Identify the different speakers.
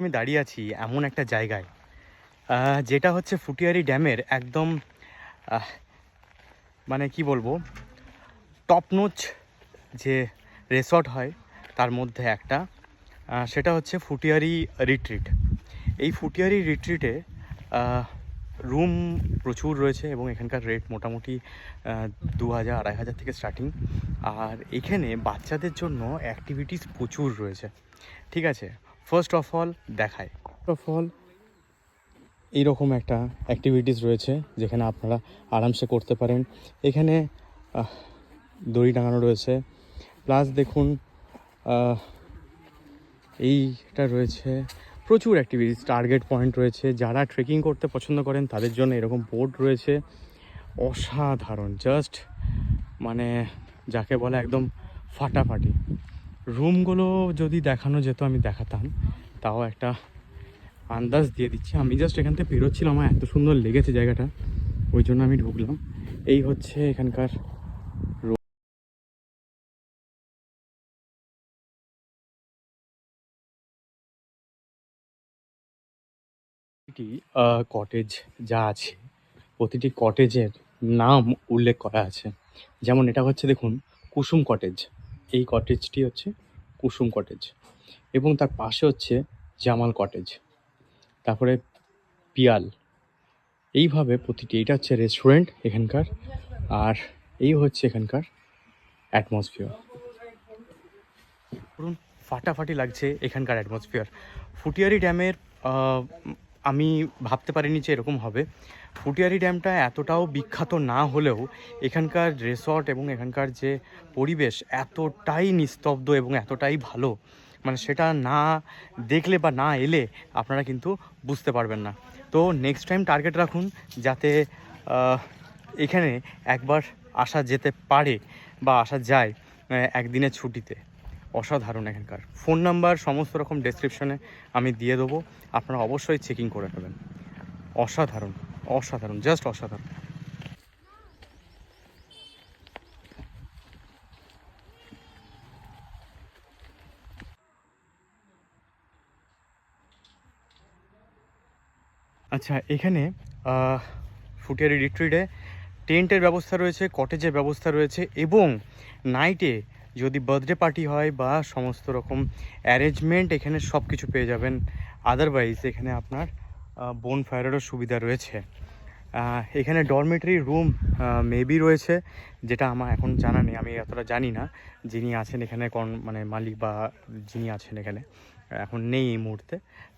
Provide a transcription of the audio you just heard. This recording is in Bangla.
Speaker 1: আমি দাঁড়িয়ে আছি এমন একটা জায়গায় যেটা হচ্ছে ফুটিয়ারি ড্যামের একদম মানে কি বলবো, টপ নোচ যে রেসর্ট হয় তার মধ্যে একটা, সেটা হচ্ছে ফুটিয়ারি রিট্রিট। এই ফুটিয়ারি রিট্রিটে রুম প্রচুর রয়েছে এবং এখানকার রেট মোটামুটি 2000-2500 থেকে স্টার্টিং। আর এখানে বাচ্চাদের জন্য অ্যাক্টিভিটিস প্রচুর রয়েছে। ঠিক আছে, ফার্স্ট অফ অল দেখায়। ফার্স্ট অফ অল এইরকম একটা অ্যাক্টিভিটিস রয়েছে যেখানে আপনারা আরামসে করতে পারেন। এখানে দড়ি টাঙানো রয়েছে, প্লাস দেখুন এইটা রয়েছে প্রচুর অ্যাক্টিভিটিস। টার্গেট পয়েন্ট রয়েছে, যারা ট্রেকিং করতে পছন্দ করেন তাদের জন্য এরকম বোর্ড রয়েছে। অসাধারণ, জাস্ট মানে যাকে বলে একদম ফাটাফাটি। রুমগুলো যদি দেখানো যেত আমি দেখাতাম, তাও একটা আন্দাজ দিয়ে দিচ্ছি। আমি জাস্ট এখান থেকে বেরোচ্ছিলাম, আমার এত সুন্দর লেগেছে জায়গাটা, ওই জন্য আমি ঢুকলাম। এই হচ্ছে এখানকার কটেজ যা আছে, প্রতিটি কটেজের নাম উল্লেখ করা আছে। যেমন এটা হচ্ছে দেখুন কুসুম কটেজ, এই কটেজটি হচ্ছে কুসুম কটেজ, এবং তার পাশে হচ্ছে জামাল কটেজ, তারপরে পিয়াল। এইভাবে প্রতিটি, এটা হচ্ছে রেস্টুরেন্ট এখানকার, আর এই হচ্ছে এখানকার অ্যাটমসফিয়ার। ধরুন ফাটাফাটি লাগছে এখানকার অ্যাটমসফিয়ার। ফুটিয়ারি ড্যামের আমি ভাবতে পারিনি যে এরকম হবে। ফুটিয়ারি ড্যামটা এতটাও বিখ্যাত না হলেও এখানকার রিসর্ট এবং এখানকার যে পরিবেশ এতটাই নিস্তব্ধ এবং এতটাই ভালো, মানে সেটা না দেখলে বা না এলে আপনারা কিন্তু বুঝতে পারবেন না। তো নেক্সট টাইম টার্গেট রাখুন যাতে এখানে একবার আসা যেতে পারে বা আসা যায় একদিনের ছুটিতে। অসাধারণ এখানকার। ফোন নাম্বার সমস্ত রকম ডেসক্রিপশনে আমি দিয়ে দেবো, আপনারা অবশ্যই চেকিং করে নেবেন। অসাধারণ, অসাধারণ, জাস্ট অসাধারণ। আচ্ছা, এখানে ফুটিয়ারি রিট্রিটে টেন্টের ব্যবস্থা রয়েছে, কটেজের ব্যবস্থা রয়েছে, এবং নাইটে যদি বার্থডে পার্টি হয় বা সমস্ত রকম অ্যারেঞ্জমেন্ট এখানে সব কিছু পেয়ে যাবেন। আদারওয়াইজ এখানে আপনার বোন ফায়ারেরও সুবিধা রয়েছে। এখানে ডরমেটরি রুম মেবি রয়েছে, যেটা আমার এখন জানা নেই, আমি এতটা জানি না। যিনি আছেন এখানে মানে মালিক বা যিনি আছেন এখানে এখন নেই এই মুহূর্তে।